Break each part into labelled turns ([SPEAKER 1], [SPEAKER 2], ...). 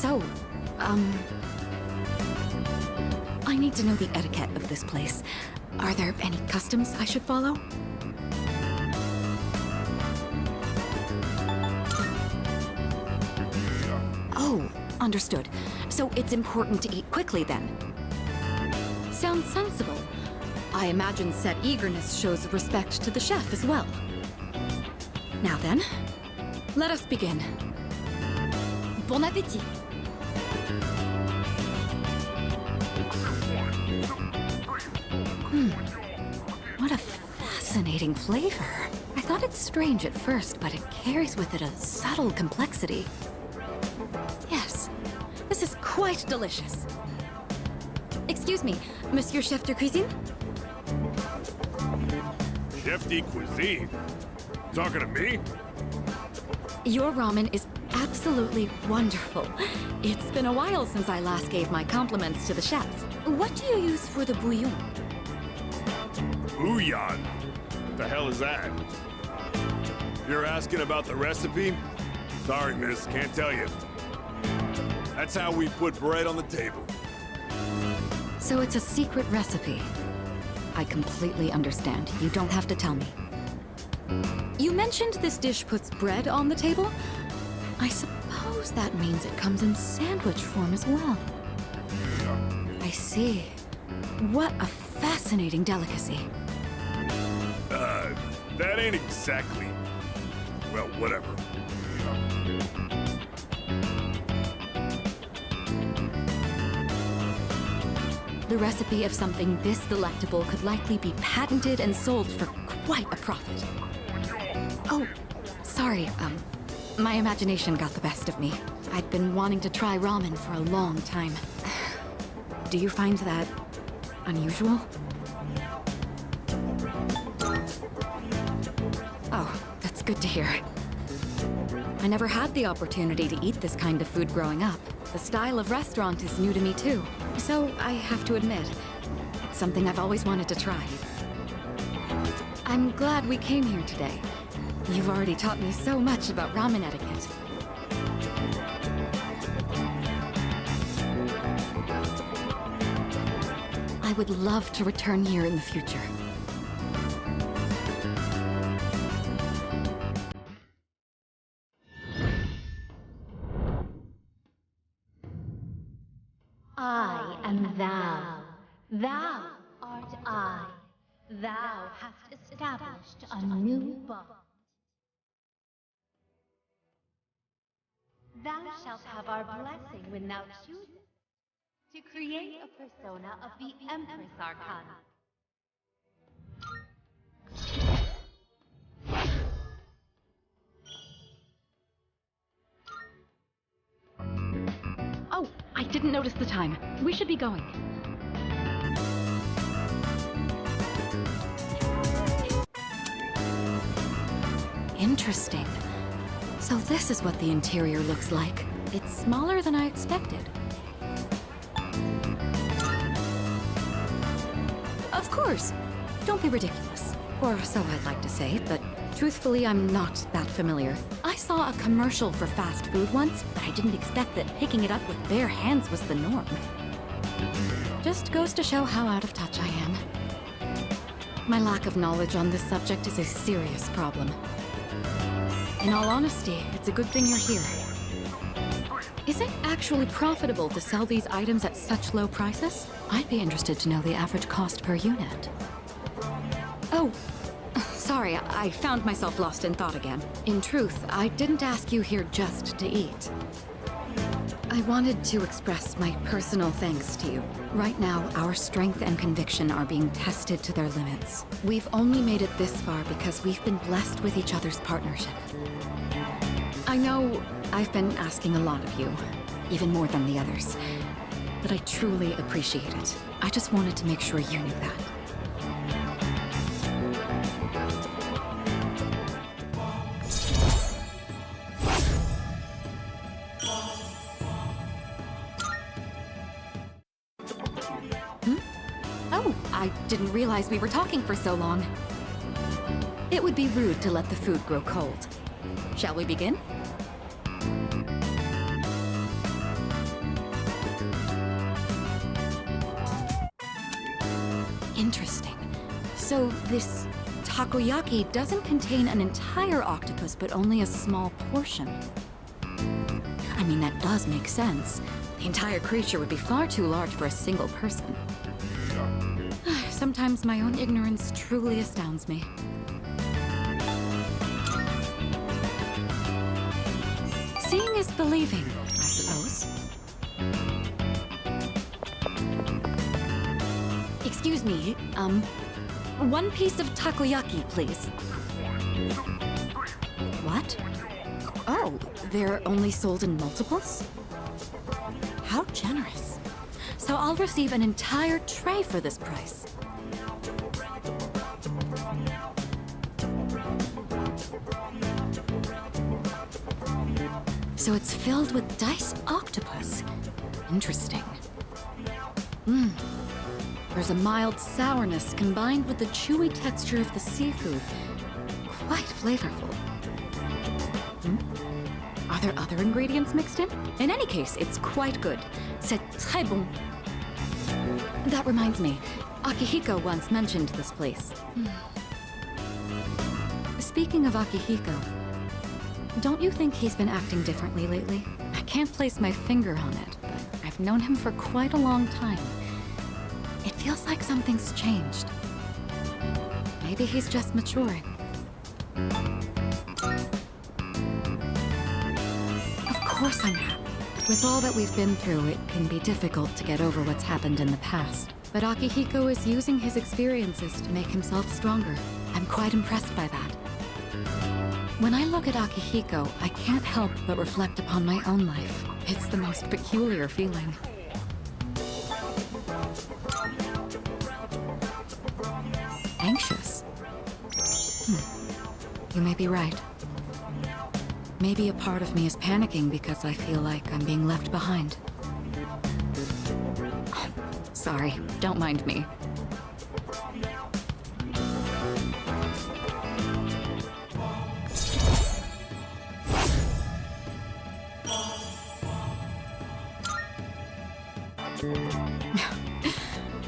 [SPEAKER 1] So, I need to know the etiquette of this place. Are there any customs I should follow? Oh, understood. So it's important to eat quickly then. Sounds sensible. I imagine said eagerness shows respect to the chef as well. Now then, let us begin. Bon appétit! What a fascinating flavor. I thought it strange at first, but it carries with it a subtle complexity. Yes, this is quite delicious. Excuse me, Monsieur Chef de Cuisine?
[SPEAKER 2] Chef de cuisine? Talking to me?
[SPEAKER 1] Your ramen is absolutely wonderful. It's been a while since I last gave my compliments to the chef. What do you use for the bouillon?
[SPEAKER 2] Bouillon? What the hell is that? You're asking about the recipe? Sorry, miss, can't tell you. That's how we put bread on the table.
[SPEAKER 1] So it's a secret recipe. I completely understand. You don't have to tell me. You mentioned this dish puts bread on the table? I suppose that means it comes in sandwich form as well. I see. What a fascinating delicacy.
[SPEAKER 2] That ain't exactly... Well, whatever.
[SPEAKER 1] The recipe of something this delectable could likely be patented and sold for quite a profit. Oh, sorry, my imagination got the best of me. I've been wanting to try ramen for a long time. Do you find that unusual? Oh, that's good to hear. I never had the opportunity to eat this kind of food growing up. The style of restaurant is new to me too. So I have to admit, it's something I've always wanted to try. I'm glad we came here today. You've already taught me so much about ramen etiquette. I would love to return here in the future.
[SPEAKER 3] I am thou. Thou art I. Thou hast established a new bond. Thou shalt have our blessing when thou choosest to create a persona of the Empress Arcana.
[SPEAKER 1] Oh, I didn't notice the time. We should be going. Interesting. So this is what the interior looks like. It's smaller than I expected. Of course! Don't be ridiculous. Or so I'd like to say, but truthfully, I'm not that familiar. I saw a commercial for fast food once, but I didn't expect that picking it up with bare hands was the norm. Just goes to show how out of touch I am. My lack of knowledge on this subject is a serious problem. In all honesty, it's a good thing you're here. Is it actually profitable to sell these items at such low prices? I'd be interested to know the average cost per unit. Oh, sorry, I found myself lost in thought again. In truth, I didn't ask you here just to eat. I wanted to express my personal thanks to you. Right now, our strength and conviction are being tested to their limits. We've only made it this far because we've been blessed with each other's partnership. I know I've been asking a lot of you, even more than the others, but I truly appreciate it. I just wanted to make sure you knew that. Oh, I didn't realize we were talking for so long. It would be rude to let the food grow cold. Shall we begin? Interesting. So this takoyaki doesn't contain an entire octopus, but only a small portion. I mean, that does make sense. The entire creature would be far too large for a single person. Sometimes my own ignorance truly astounds me. Seeing is believing, I suppose. Excuse me, one piece of takoyaki, please. What? Oh, they're only sold in multiples? How generous. So I'll receive an entire tray for this price. So it's filled with diced octopus. Interesting. There's a mild sourness combined with the chewy texture of the seafood. Quite flavorful. Are there other ingredients mixed in? In any case, it's quite good. C'est très bon. That reminds me, Akihiko once mentioned this place. Speaking of Akihiko, don't you think he's been acting differently lately? I can't place my finger on it, but I've known him for quite a long time. It feels like something's changed. Maybe he's just maturing. Of course I'm happy. With all that we've been through, it can be difficult to get over what's happened in the past. But Akihiko is using his experiences to make himself stronger. I'm quite impressed by that. When I look at Akihiko, I can't help but reflect upon my own life. It's the most peculiar feeling. Anxious? You may be right. Maybe a part of me is panicking because I feel like I'm being left behind. Sorry, don't mind me.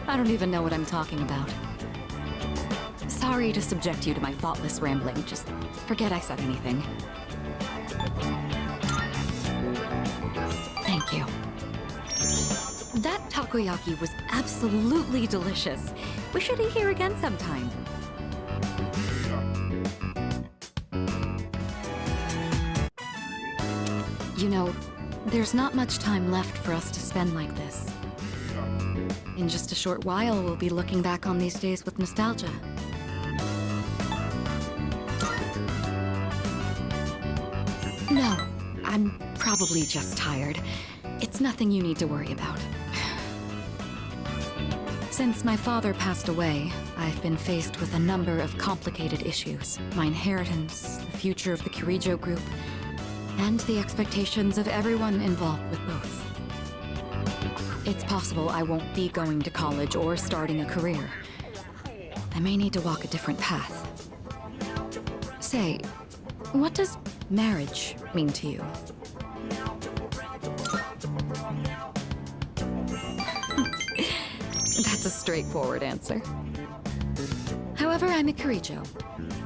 [SPEAKER 1] I don't even know what I'm talking about. Sorry to subject you to my thoughtless rambling. Just forget I said anything. Thank you. That takoyaki was absolutely delicious. We should eat here again sometime. You know, there's not much time left for us to spend like this. In just a short while, we'll be looking back on these days with nostalgia. No, I'm probably just tired. It's nothing you need to worry about. Since my father passed away, I've been faced with a number of complicated issues. My inheritance, the future of the Kirijo group, and the expectations of everyone involved with both. It's possible I won't be going to college or starting a career. I may need to walk a different path. Say, what does marriage mean to you? That's a straightforward answer. However, I'm a Kirijo.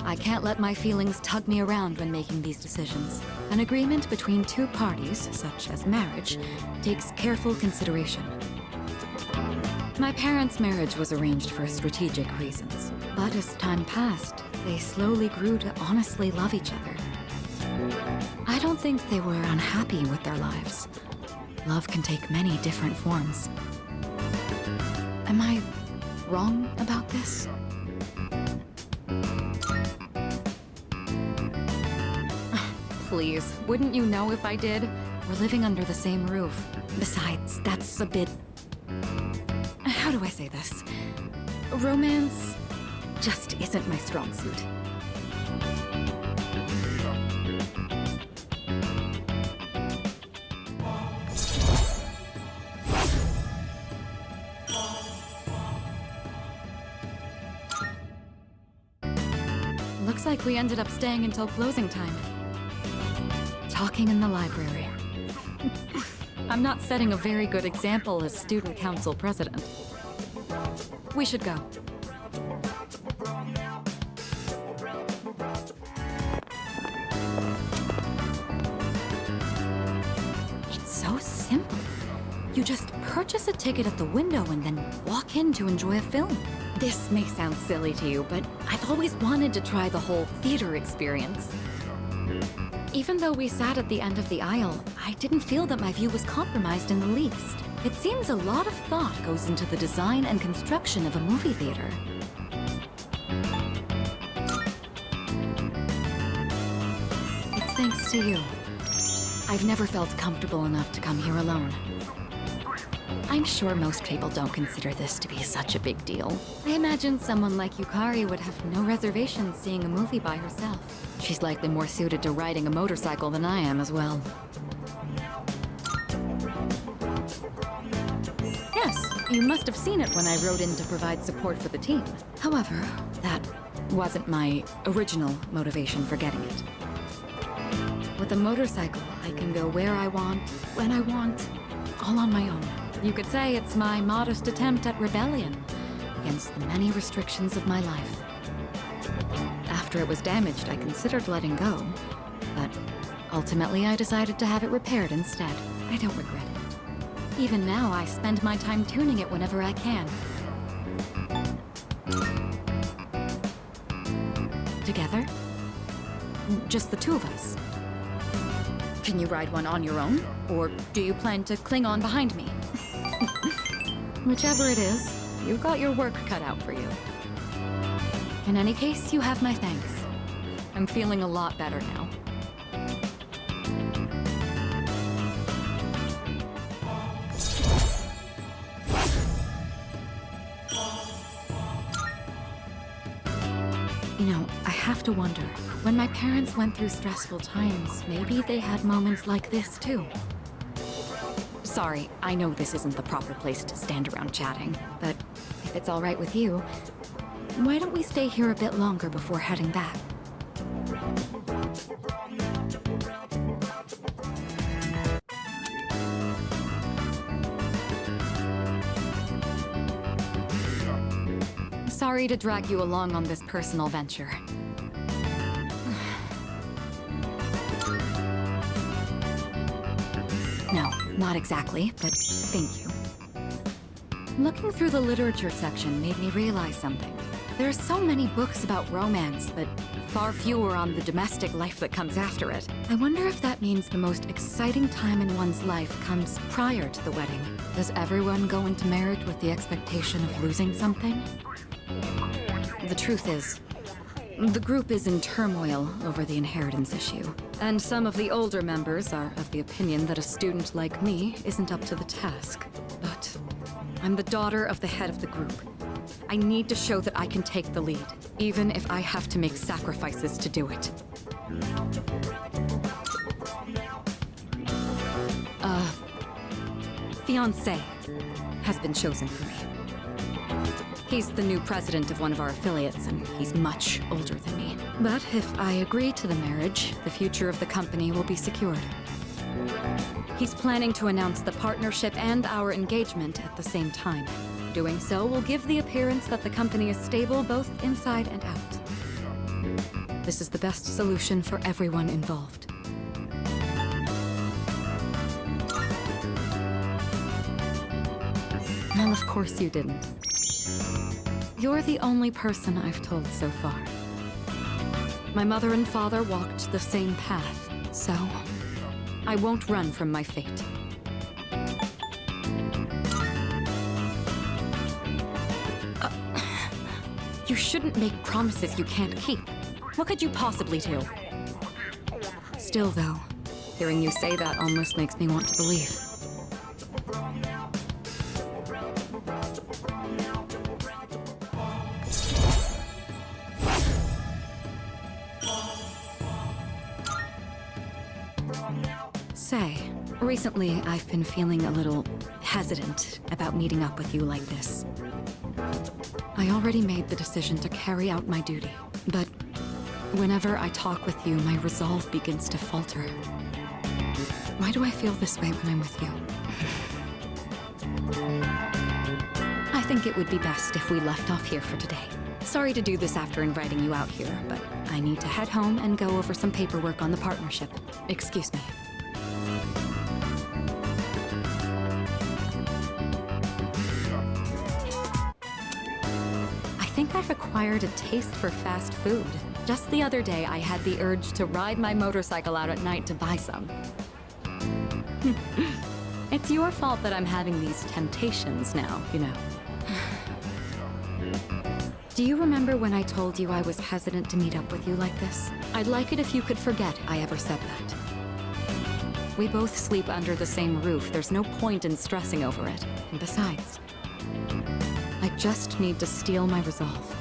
[SPEAKER 1] I can't let my feelings tug me around when making these decisions. An agreement between two parties, such as marriage, takes careful consideration. My parents' marriage was arranged for strategic reasons, but as time passed, they slowly grew to honestly love each other. I don't think they were unhappy with their lives. Love can take many different forms. Am I wrong about this? Please, wouldn't you know if I did? We're living under the same roof. Besides, that's a bit... How do I say this? Romance just isn't my strong suit. Looks like we ended up staying until closing time. Talking in the library. I'm not setting a very good example as student council president. We should go. simple. You just purchase a ticket at the window and then walk in to enjoy a film. This may sound silly to you, but I've always wanted to try the whole theater experience. Even though we sat at the end of the aisle, I didn't feel that my view was compromised in the least. It seems a lot of thought goes into the design and construction of a movie theater. It's thanks to you. I've never felt comfortable enough to come here alone. I'm sure most people don't consider this to be such a big deal. I imagine someone like Yukari would have no reservations seeing a movie by herself. She's likely more suited to riding a motorcycle than I am as well. Yes, you must have seen it when I rode in to provide support for the team. However, that wasn't my original motivation for getting it. With a motorcycle, I can go where I want, when I want, all on my own. You could say it's my modest attempt at rebellion against the many restrictions of my life. After it was damaged, I considered letting go, but ultimately I decided to have it repaired instead. I don't regret it. Even now, I spend my time tuning it whenever I can. Together? Just the two of us. Can you ride one on your own? Or do you plan to cling on behind me? Whichever it is, you've got your work cut out for you. In any case, you have my thanks. I'm feeling a lot better now. You know, I have to wonder, when my parents went through stressful times, maybe they had moments like this too. Sorry, I know this isn't the proper place to stand around chatting, but if it's all right with you, why don't we stay here a bit longer before heading back? Sorry to drag you along on this personal venture. No, not exactly, but thank you. Looking through the literature section made me realize something. There are so many books about romance, but far fewer on the domestic life that comes after it. I wonder if that means the most exciting time in one's life comes prior to the wedding. Does everyone go into marriage with the expectation of losing something? The truth is, the group is in turmoil over the inheritance issue, and some of the older members are of the opinion that a student like me isn't up to the task. But I'm the daughter of the head of the group. I need to show that I can take the lead, even if I have to make sacrifices to do it. Fiancé has been chosen for me. He's the new president of one of our affiliates, and he's much older than me. But if I agree to the marriage, the future of the company will be secured. He's planning to announce the partnership and our engagement at the same time. Doing so will give the appearance that the company is stable both inside and out. This is the best solution for everyone involved. Well, of course you didn't. You're the only person I've told so far. My mother and father walked the same path, so I won't run from my fate. You shouldn't make promises you can't keep. What could you possibly do? Still, though, hearing you say that almost makes me want to believe. Say, recently I've been feeling a little hesitant about meeting up with you like this. I already made the decision to carry out my duty, but whenever I talk with you, my resolve begins to falter. Why do I feel this way when I'm with you? I think it would be best if we left off here for today. Sorry to do this after inviting you out here, but I need to head home and go over some paperwork on the partnership. Excuse me. think I've acquired a taste for fast food. Just the other day, I had the urge to ride my motorcycle out at night to buy some. It's your fault that I'm having these temptations now, you know. Do you remember when I told you I was hesitant to meet up with you like this? I'd like it if you could forget I ever said that. We both sleep under the same roof. There's no point in stressing over it. And besides, I just need to steel my resolve.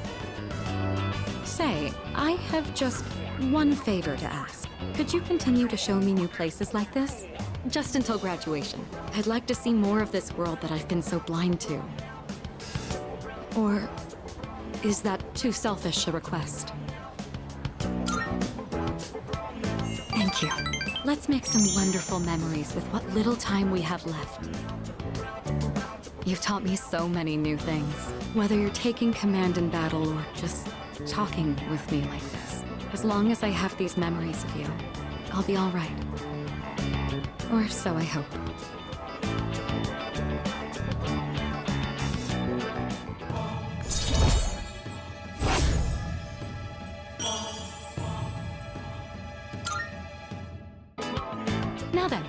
[SPEAKER 1] Say, I have just one favor to ask. Could you continue to show me new places like this? Just until graduation. I'd like to see more of this world that I've been so blind to. Or is that too selfish a request? Thank you. Let's make some wonderful memories with what little time we have left. You've taught me so many new things. Whether you're taking command in battle or just talking with me like this. As long as I have these memories of you, I'll be all right. Or so I hope. Now then,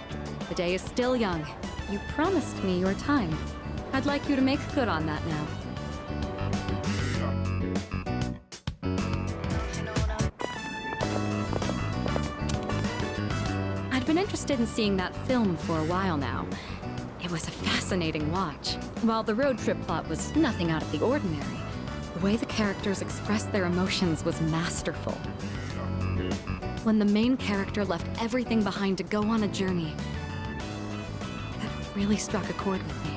[SPEAKER 1] the day is still young. You promised me your time. I'd like you to make good on that now. I'd been interested in seeing that film for a while now. It was a fascinating watch. While the road trip plot was nothing out of the ordinary, the way the characters expressed their emotions was masterful. When the main character left everything behind to go on a journey, that really struck a chord with me.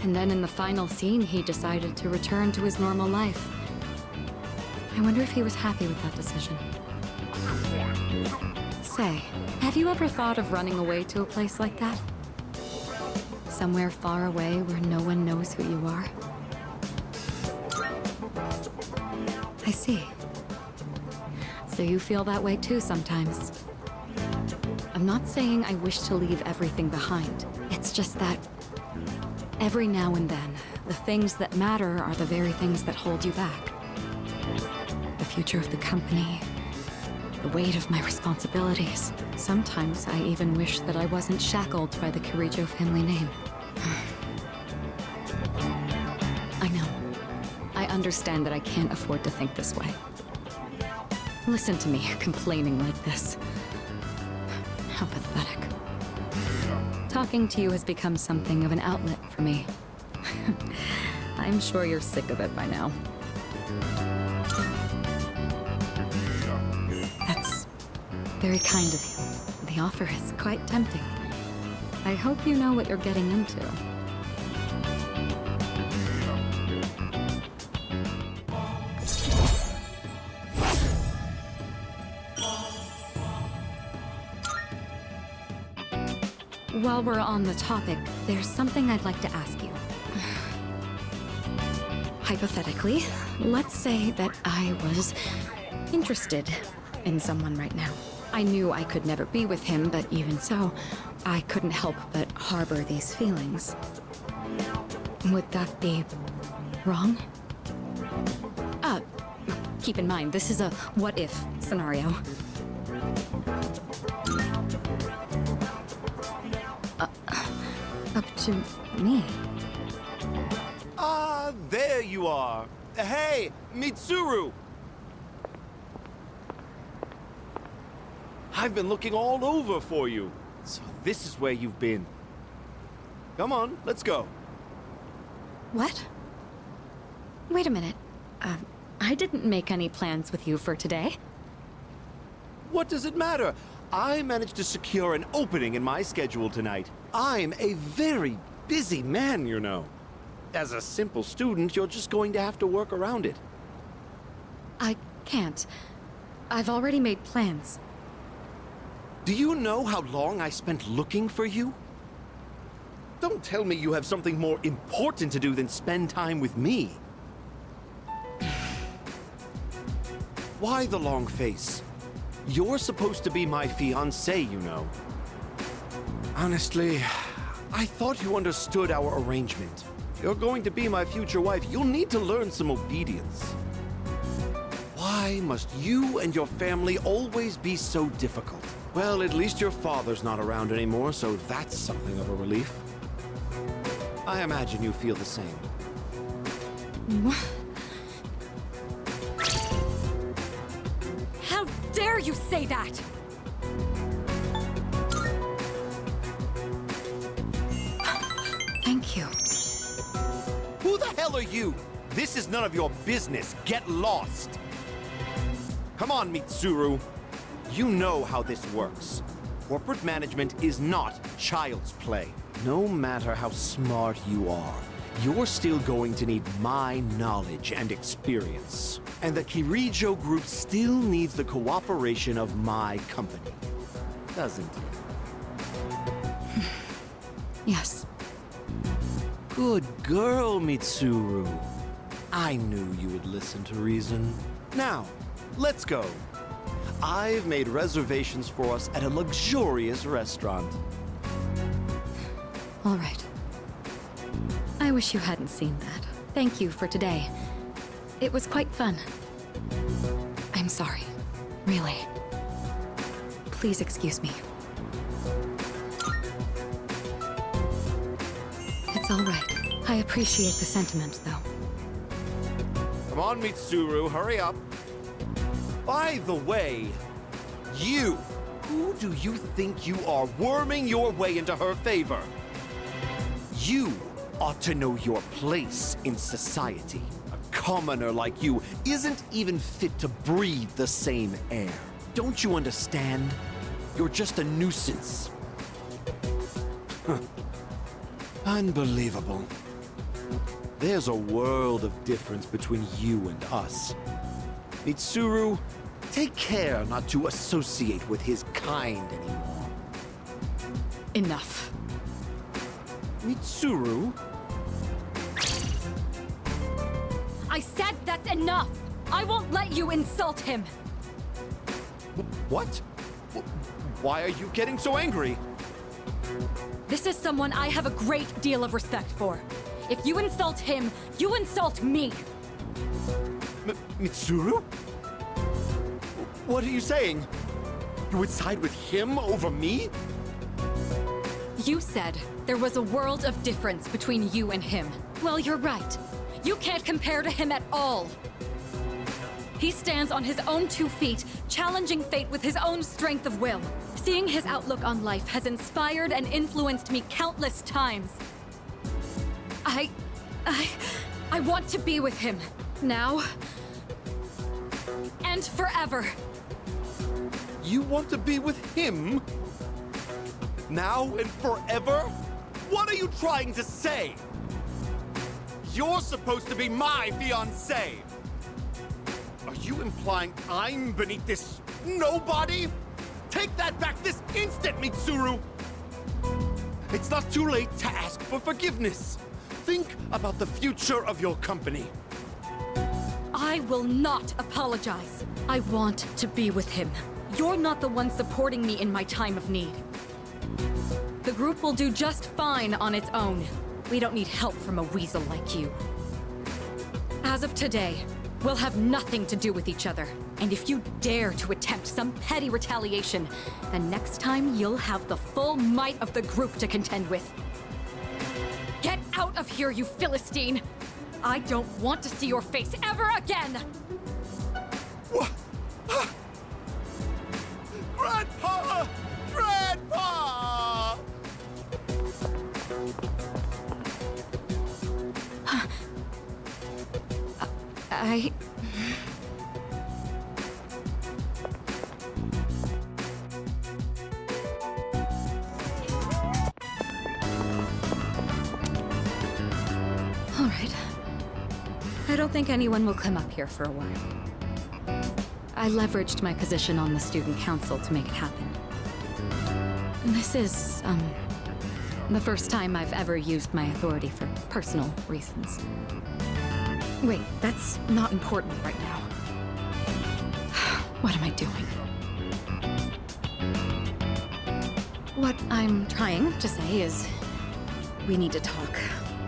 [SPEAKER 1] And then in the final scene, he decided to return to his normal life. I wonder if he was happy with that decision. Say, have you ever thought of running away to a place like that? Somewhere far away where no one knows who you are? I see. So you feel that way too sometimes. I'm not saying I wish to leave everything behind. It's just that every now and then, the things that matter are the very things that hold you back. The future of the company, the weight of my responsibilities. Sometimes I even wish that I wasn't shackled by the Kirijo family name. I know. I understand that I can't afford to think this way. Listen to me complaining like this. How pathetic. Talking to you has become something of an outlet for me. I'm sure you're sick of it by now. That's very kind of you. The offer is quite tempting. I hope you know what you're getting into. While we're on the topic, there's something I'd like to ask you. Hypothetically, let's say that I was interested in someone right now. I knew I could never be with him, but even so, I couldn't help but harbor these feelings. Would that be wrong? Keep in mind, this is a what-if scenario. Up to me.
[SPEAKER 4] Ah, there you are. Hey, Mitsuru! I've been looking all over for you. So this is where you've been. Come on, let's go.
[SPEAKER 1] What? Wait a minute. I didn't make any plans with you for today.
[SPEAKER 4] What does it matter? I managed to secure an opening in my schedule tonight. I'm a very busy man, you know. As a simple student, you're just going to have to work around it.
[SPEAKER 1] I can't. I've already made plans.
[SPEAKER 4] Do you know how long I spent looking for you? Don't tell me you have something more important to do than spend time with me. Why the long face? You're supposed to be my fiancé, you know. Honestly, I thought you understood our arrangement. You're going to be my future wife. You'll need to learn some obedience. Why must you and your family always be so difficult? Well, at least your father's not around anymore, so that's something of a relief. I imagine you feel the same.
[SPEAKER 1] How dare you say that? Thank you.
[SPEAKER 4] Who the hell are you? This is none of your business. Get lost. Come on, Mitsuru. You know how this works. Corporate management is not child's play. No matter how smart you are, you're still going to need my knowledge and experience. And the Kirijo group still needs the cooperation of my company. Doesn't it?
[SPEAKER 1] Yes.
[SPEAKER 4] Good girl, Mitsuru. I knew you would listen to reason. Now, let's go. I've made reservations for us at a luxurious restaurant.
[SPEAKER 1] All right. I wish you hadn't seen that. Thank you for today. It was quite fun. I'm sorry. Really. Please excuse me. It's all right. I appreciate the sentiment, though.
[SPEAKER 4] Come on, Mitsuru, hurry up. By the way, who do you think you are, worming your way into her favor? You ought to know your place in society. A commoner like you isn't even fit to breathe the same air. Don't you understand? You're just a nuisance. Huh. Unbelievable. There's a world of difference between you and us. Mitsuru, take care not to associate with his kind anymore.
[SPEAKER 1] Enough.
[SPEAKER 4] Mitsuru?
[SPEAKER 1] I said that's enough! I won't let you insult him!
[SPEAKER 4] What? Why are you getting so angry?
[SPEAKER 1] This is someone I have a great deal of respect for. If you insult him, you insult me!
[SPEAKER 4] Mitsuru? What are you saying? You would side with him over me?
[SPEAKER 1] You said there was a world of difference between you and him. Well, you're right. You can't compare to him at all. He stands on his own 2 feet, challenging fate with his own strength of will. Seeing his outlook on life has inspired and influenced me countless times. I want to be with him. Now. And forever.
[SPEAKER 4] You want to be with him? Now and forever? What are you trying to say? You're supposed to be my fiancé. Are you implying I'm beneath this nobody? Take that back this instant, Mitsuru! It's not too late to ask for forgiveness. Think about the future of your company.
[SPEAKER 1] I will not apologize. I want to be with him. You're not the one supporting me in my time of need. The group will do just fine on its own. We don't need help from a weasel like you. As of today, we'll have nothing to do with each other. And if you dare to attempt some petty retaliation, then next time you'll have the full might of the group to contend with. Get out of here, you Philistine! I don't want to see your face ever again!
[SPEAKER 4] What? Grandpa! Grandpa!
[SPEAKER 1] All right. I don't think anyone will come up here for a while. I leveraged my position on the student council to make it happen. This is, the first time I've ever used my authority for personal reasons. Wait, that's not important right now. What am I doing? What I'm trying to say is, we need to talk.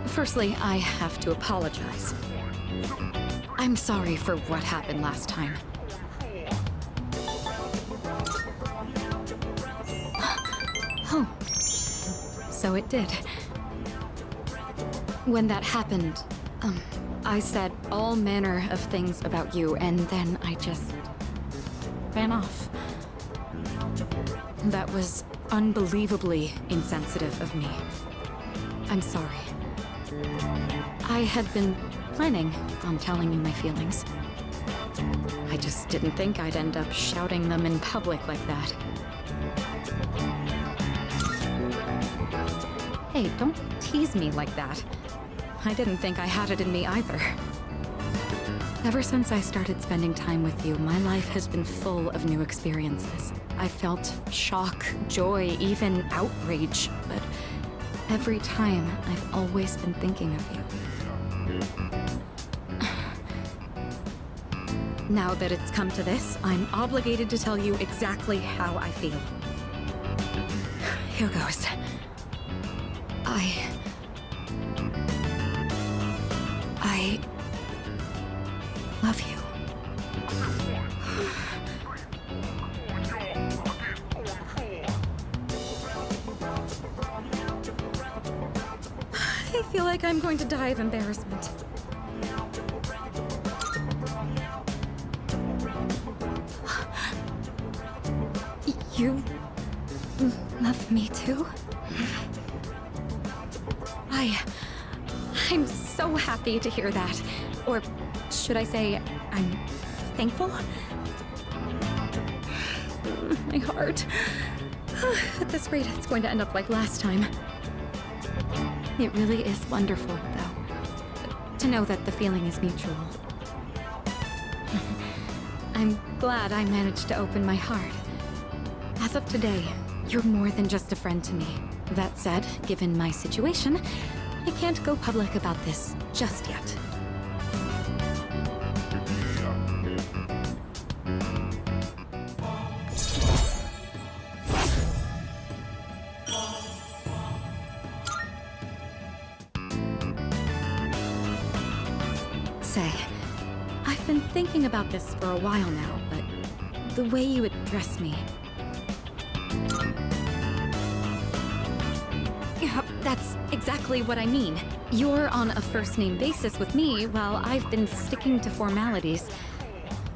[SPEAKER 1] Firstly, I have to apologize. I'm sorry for what happened last time. Oh, so it did. When that happened, I said all manner of things about you, and then I just ran off. That was unbelievably insensitive of me. I'm sorry. I had been planning on telling you my feelings. I just didn't think I'd end up shouting them in public like that. Hey, don't tease me like that. I didn't think I had it in me either. Ever since I started spending time with you, my life has been full of new experiences. I felt shock, joy, even outrage, but every time I've always been thinking of you. Now that it's come to this, I'm obligated to tell you exactly how I feel. Here goes. I love you. I feel like I'm going to die of embarrassment. You love me too? I'm so happy to hear that. Or should I say, I'm thankful? My heart. At this rate, it's going to end up like last time. It really is wonderful, though, to know that the feeling is mutual. I'm glad I managed to open my heart. As of today, you're more than just a friend to me. That said, given my situation, I can't go public about this just yet. Say, I've been thinking about this for a while now, but the way you address me... Yeah, that's exactly what I mean. You're on a first-name basis with me, while I've been sticking to formalities.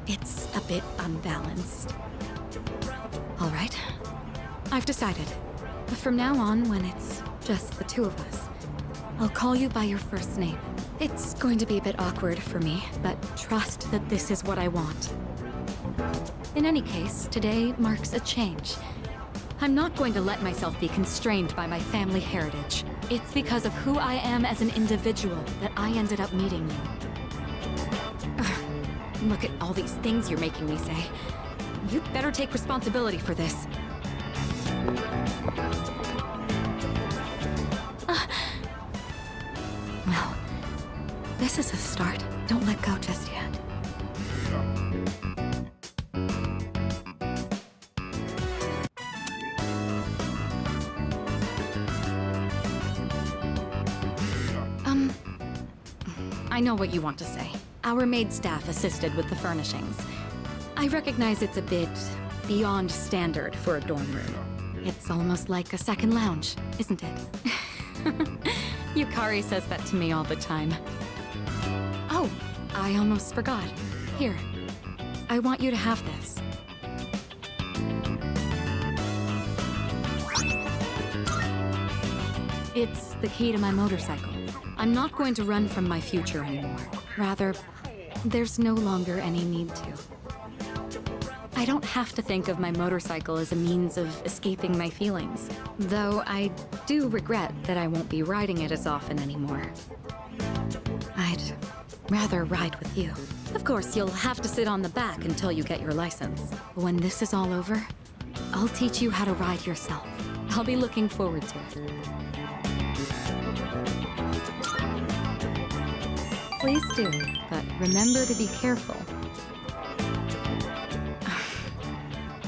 [SPEAKER 1] It's a bit unbalanced. All right, I've decided. From now on, when it's just the two of us, I'll call you by your first name. It's going to be a bit awkward for me, but trust that this is what I want. In any case, today marks a change. I'm not going to let myself be constrained by my family heritage. It's because of who I am as an individual that I ended up meeting you. Look at all these things you're making me say. You'd better take responsibility for this. Well, this is a start. Don't let go just yet. I know what you want to say. Our maid staff assisted with the furnishings. I recognize it's a bit beyond standard for a dorm room. It's almost like a second lounge, isn't it? Yukari says that to me all the time. Oh, I almost forgot. Here, I want you to have this. It's the key to my motorcycle. I'm not going to run from my future anymore. Rather, there's no longer any need to. I don't have to think of my motorcycle as a means of escaping my feelings, though I do regret that I won't be riding it as often anymore. I'd rather ride with you. Of course, you'll have to sit on the back until you get your license. When this is all over, I'll teach you how to ride yourself. I'll be looking forward to it. Please do, but remember to be careful.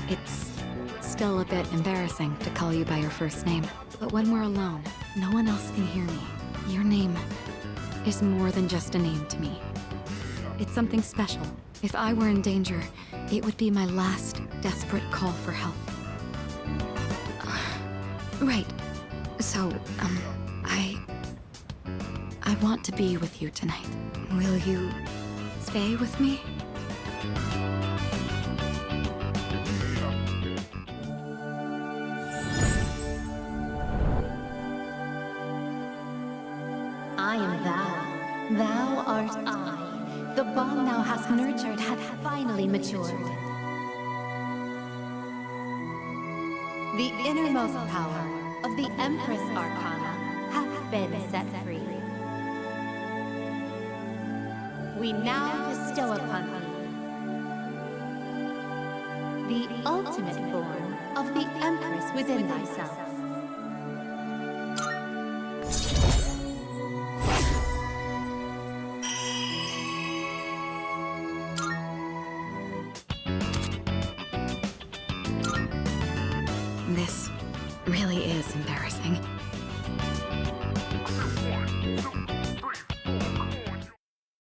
[SPEAKER 1] It's still a bit embarrassing to call you by your first name, but when we're alone, no one else can hear me. Your name is more than just a name to me. It's something special. If I were in danger, it would be my last desperate call for help. Right. So, I want to be with you tonight. Will you stay with me?
[SPEAKER 3] I am thou. Thou art I. The bond thou hast nurtured hath finally matured. The innermost power of the Empress Arcana hath been set free. We now bestow upon thee the ultimate form of the Empress within thyself.
[SPEAKER 1] This really is embarrassing.